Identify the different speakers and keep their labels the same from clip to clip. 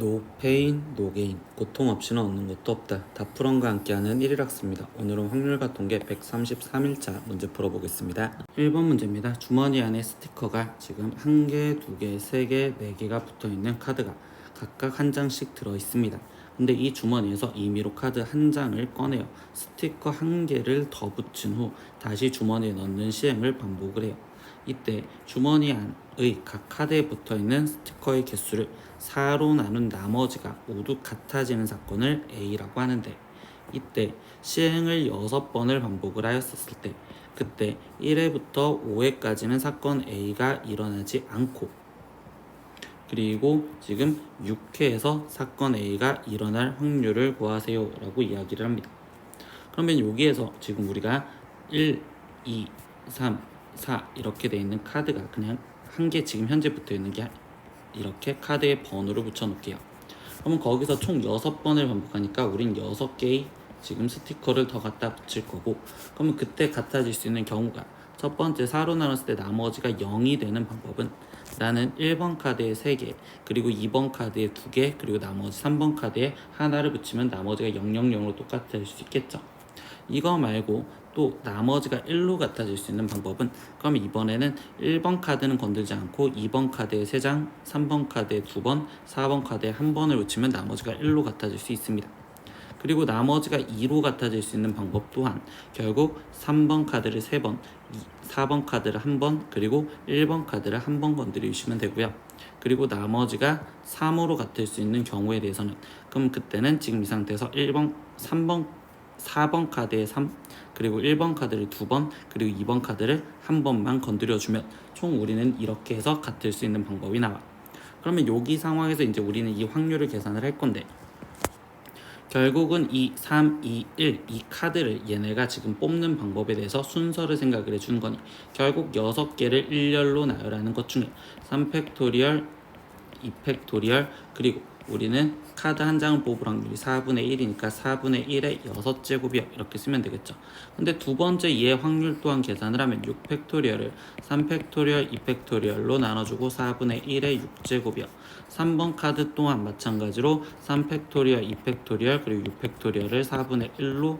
Speaker 1: 노 페인, 노 게인. 고통 없이는 얻는 것도 없다. 다프런과 함께하는 1일학습니다. 오늘은 확률과 통계 133일차 문제 풀어보겠습니다. 1번 문제입니다. 주머니 안에 스티커가 지금 1개, 2개, 3개, 4개가 붙어있는 카드가 각각 한 장씩 들어있습니다. 근데 이 주머니에서 임의로 카드 한 장을 꺼내어 스티커 1개를 더 붙인 후 다시 주머니에 넣는 시행을 반복을 해요. 이때 주머니 안의 각 카드에 붙어있는 스티커의 개수를 4로 나눈 나머지가 모두 같아지는 사건을 A라고 하는데, 이때 시행을 6번을 반복을 하였을 때 그때 1회부터 5회까지는 사건 A가 일어나지 않고, 그리고 지금 6회에서 사건 A가 일어날 확률을 구하세요 라고 이야기를 합니다. 그러면 여기에서 지금 우리가 1, 2, 3, 4 이렇게 돼 있는 카드가 그냥 한 개 지금 현재 붙어 있는 게 이렇게 카드에 번호를 붙여 놓을게요. 그러면 거기서 총 6번을 반복하니까 우린 6개의 지금 스티커를 더 갖다 붙일 거고, 그러면 그때 같아질 수 있는 경우가 첫 번째 4로 나눴을 때 나머지가 0이 되는 방법은 나는 1번 카드에 3개, 그리고 2번 카드에 2개, 그리고 나머지 3번 카드에 하나를 붙이면 나머지가 000으로 똑같아질 수 있겠죠. 이거 말고 또 나머지가 1로 같아질 수 있는 방법은, 그럼 이번에는 1번 카드는 건들지 않고 2번 카드에 3장, 3번 카드에 2번, 4번 카드에 1번을 붙이면 나머지가 1로 같아질 수 있습니다. 그리고 나머지가 2로 같아질 수 있는 방법 또한 결국 3번 카드를 3번, 4번 카드를 1번, 그리고 1번 카드를 1번 건드리시면 되고요. 그리고 나머지가 3으로 같을 수 있는 경우에 대해서는, 그럼 그때는 지금 이 상태에서 1번, 3번, 4번 카드에 3, 그리고 1번 카드를 2번, 그리고 2번 카드를 1번만 건드려주면 총 우리는 이렇게 해서 같을 수 있는 방법이 나와. 그러면 여기 상황에서 이제 우리는 이 확률을 계산을 할 건데, 결국은 이 3, 2, 1 이 카드를 얘네가 지금 뽑는 방법에 대해서 순서를 생각을 해주는 거니, 결국 6개를 일렬로 나열하는 것 중에 3팩토리얼, 2팩토리얼, 그리고 우리는 카드 한 장을 뽑을 확률이 4분의 1이니까 4분의 1의 6제곱이요 이렇게 쓰면 되겠죠. 근데 두 번째 이의 확률 또한 계산을 하면 6팩토리얼을 3팩토리얼, 2팩토리얼로 나눠주고 4분의 1의 6제곱이요. 3번 카드 또한 마찬가지로 3팩토리얼, 2팩토리얼, 그리고 6팩토리얼을 4분의 1로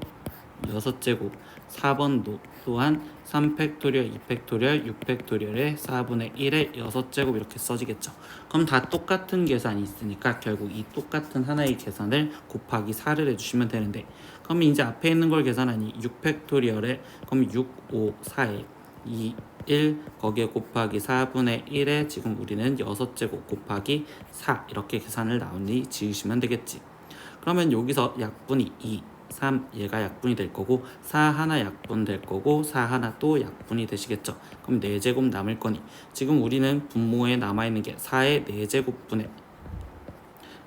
Speaker 1: 6제곱, 4번도 또한 3팩토리얼, 2팩토리얼, 6팩토리얼의 4분의 1의 6제곱 이렇게 써지겠죠. 그럼 다 똑같은 계산이 있으니까 결국 이 똑같은 하나의 계산을 곱하기 4를 해주시면 되는데, 그럼 이제 앞에 있는 걸 계산하니 6팩토리얼에 그럼 6, 5, 4에 2, 1 거기에 곱하기 4분의 1에 지금 우리는 6제곱 곱하기 4 이렇게 계산을 나오니 지으시면 되겠지. 그러면 여기서 약분이 2, 3 얘가 약분이 될 거고 4 하나 약분 될 거고 4 하나 또 약분이 되시겠죠. 그럼 4제곱 남을 거니 지금 우리는 분모에 남아있는 게 4의 4제곱분의,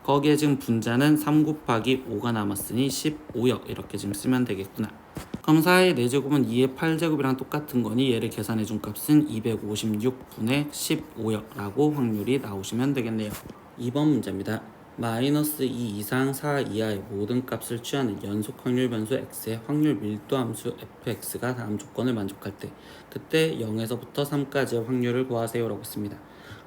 Speaker 1: 거기에 지금 분자는 3 곱하기 5가 남았으니 15역 이렇게 지금 쓰면 되겠구나. 그럼 4의 4제곱은 2의 8제곱이랑 똑같은 거니 얘를 계산해 준 값은 256분의 15역 라고 확률이 나오시면 되겠네요. 2번 문제입니다. 마이너스 2 이상 4 이하의 모든 값을 취하는 연속 확률 변수 x의 확률 밀도 함수 fx가 다음 조건을 만족할 때 그때 0에서부터 3까지의 확률을 구하세요 라고 했습니다.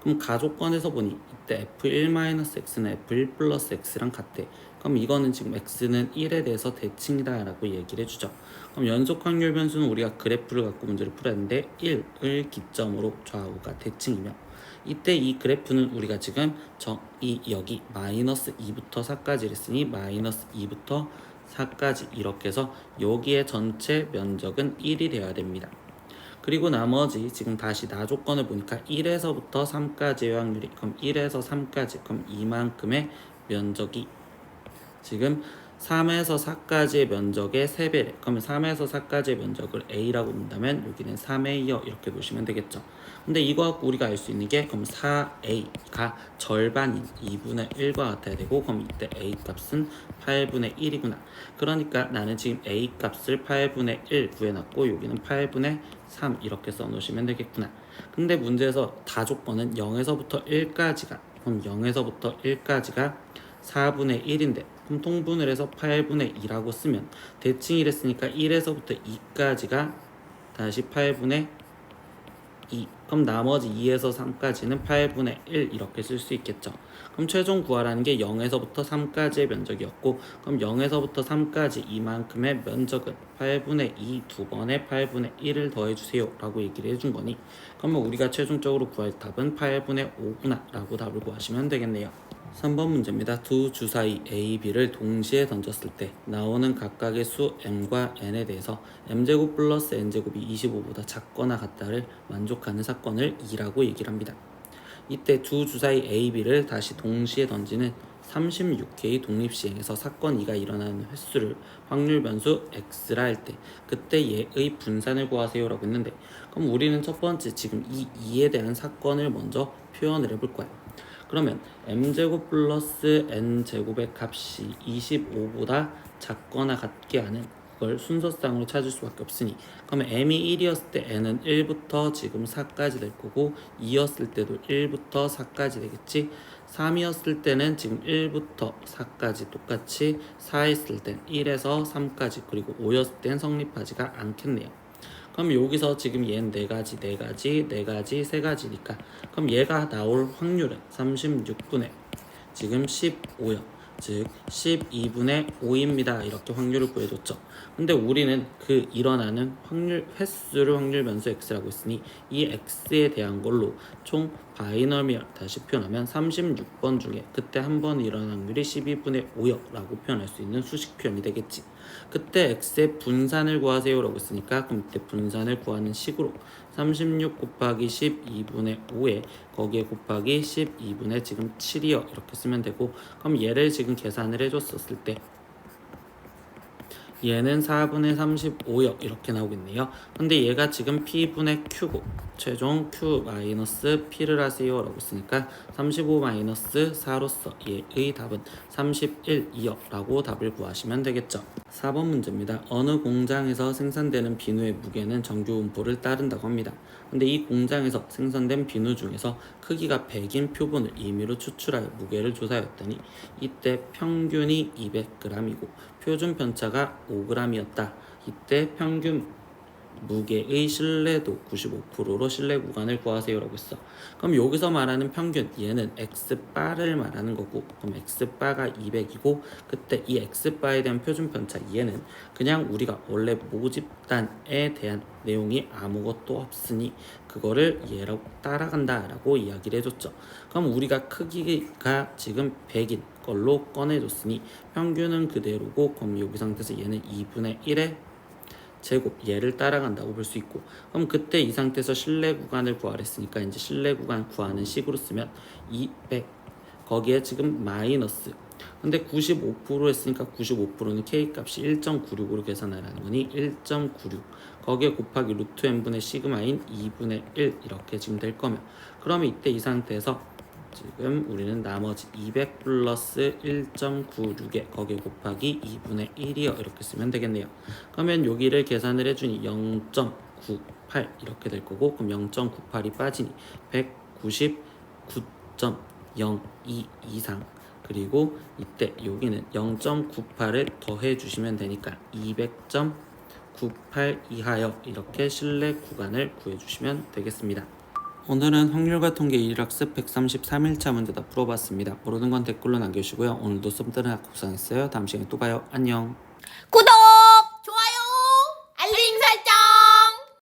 Speaker 1: 그럼 가조건에서 보니 이때 f1-x는 f1 플러스 x랑 같대. 그럼 이거는 지금 x는 1에 대해서 대칭이다 라고 얘기를 해주죠. 그럼 연속 확률 변수는 우리가 그래프를 갖고 문제를 풀었는데 1을 기점으로 좌우가 대칭이며, 이때 이 그래프는 우리가 지금 여기 마이너스 2부터 4까지 했으니 마이너스 2부터 4까지 이렇게 해서 여기에 전체 면적은 1이 되어야 됩니다. 그리고 나머지 지금 다시 나조건을 보니까 1에서부터 3까지의 확률이, 그럼 1에서 3까지, 그럼 이만큼의 면적이 지금 3에서 4까지의 면적의 3배래. 그러면 3에서 4까지의 면적을 A라고 본다면 여기는 3A요 이렇게 보시면 되겠죠. 근데 이거 갖고 우리가 알 수 있는 게 그럼 4A가 절반인 2분의 1과 같아야 되고, 그럼 이때 A 값은 8분의 1이구나. 그러니까 나는 지금 A 값을 8분의 1 구해놨고 여기는 8분의 3 이렇게 써놓으시면 되겠구나. 근데 문제에서 다조건은 0에서부터 1까지가, 그럼 0에서부터 1까지가 4분의 1인데 그럼 통분을 해서 8분의 2라고 쓰면 대칭이랬으니까 1에서부터 2까지가 다시 8분의 2. 그럼 나머지 2에서 3까지는 8분의 1 이렇게 쓸 수 있겠죠. 그럼 최종 구하라는 게 0에서부터 3까지의 면적이었고, 그럼 0에서부터 3까지 이만큼의 면적은 8분의 2 두 번에 8분의 1을 더해주세요 라고 얘기를 해준 거니, 그러면 우리가 최종적으로 구할 답은 8분의 5구나 라고 답을 구하시면 되겠네요. 3번 문제입니다. 두 주 사이 A, B를 동시에 던졌을 때 나오는 각각의 수 m과 n에 대해서 m제곱 플러스 n제곱이 25보다 작거나 같다를 만족하는 사건을 2라고 얘기를 합니다. 이때 두 주 사이 A, B를 다시 동시에 던지는 36개의 독립시행에서 사건 2가 일어나는 횟수를 확률 변수 x라 할 때 그때 얘의 분산을 구하세요 라고 했는데, 그럼 우리는 첫 번째 지금 이 2에 대한 사건을 먼저 표현을 해볼 거야. 그러면 m제곱 플러스 n제곱의 값이 25보다 작거나 같게 하는 그걸 순서상으로 찾을 수밖에 없으니, 그러면 m이 1이었을 때 n은 1부터 지금 4까지 될 거고, 2였을 때도 1부터 4까지 되겠지. 3이었을 때는 지금 1부터 4까지 똑같이, 4였을 땐 1에서 3까지, 그리고 5였을 땐 성립하지가 않겠네요. 그럼 여기서 지금 얘는 4가지, 4가지, 4가지, 3가지니까 그럼 얘가 나올 확률은 36분의 지금 15요. 즉 12분의 5입니다. 이렇게 확률을 구해줬죠. 근데 우리는 그 일어나는 확률 횟수를 확률 변수 x라고 했으니 이 x에 대한 걸로 총 바이너미얼 다시 표현하면 36번 중에 그때 한 번 일어나는 확률이 12분의 5요 라고 표현할 수 있는 수식 표현이 되겠지. 그때 x의 분산을 구하세요 라고 했으니까 그럼 이때 분산을 구하는 식으로 36 곱하기 12분의 5에 거기에 곱하기 12분의 지금 7이요 이렇게 쓰면 되고, 그럼 얘를 지금 계산을 해줬었을 때 얘는 4분의 35요 이렇게 나오겠네요. 근데 얘가 지금 P분의 Q고 최종 Q 마이너스 P를 하세요 라고 했으니까 35 마이너스 4로서 얘의 답은 31이요 라고 답을 구하시면 되겠죠. 4번 문제입니다. 어느 공장에서 생산되는 비누의 무게는 정규 분포를 따른다고 합니다. 근데 이 공장에서 생산된 비누 중에서 크기가 100인 표본을 임의로 추출하여 무게를 조사했더니 이때 평균이 200g이고 표준 편차가 5g이었다. 이때 평균 무게의 신뢰도 95%로 신뢰 구간을 구하세요 라고 했어. 그럼 여기서 말하는 평균, 얘는 x바를 말하는 거고, 그럼 x바가 200이고 그때 이 x바에 대한 표준 편차 얘는 그냥 우리가 원래 모집단에 대한 내용이 아무것도 없으니 그거를 얘라고 따라간다 라고 이야기를 해줬죠. 그럼 우리가 크기가 지금 100인 걸로 꺼내줬으니 평균은 그대로고, 그럼 여기 상태에서 얘는 2분의 1의 제곱 얘를 따라간다고 볼 수 있고, 그럼 그때 이 상태에서 신뢰 구간을 구하랬으니까 이제 신뢰 구간 구하는 식으로 쓰면 200 거기에 지금 마이너스, 근데 95% 했으니까 95%는 K값이 1.96으로 계산하라는 거니 1.96 거기에 곱하기 루트 n분의 시그마인 2분의 1 이렇게 지금 될 거면, 그러면 이때 이 상태에서 지금 우리는 나머지 200 플러스 1.96에 거기에 곱하기 2분의 1이요 이렇게 쓰면 되겠네요. 그러면 여기를 계산을 해주니 0.98 이렇게 될 거고, 그럼 0.98이 빠지니 199.02 이상, 그리고 이때 여기는 0.98을 더해 주시면 되니까 200.98 이하여 이렇게 신뢰 구간을 구해 주시면 되겠습니다. 오늘은 확률과 통계 1학습 133일차 문제 다 풀어봤습니다. 모르는 건 댓글로 남겨주시고요. 오늘도 썸들은 학습상했어요. 다음 시간에 또 봐요. 안녕.
Speaker 2: 구독!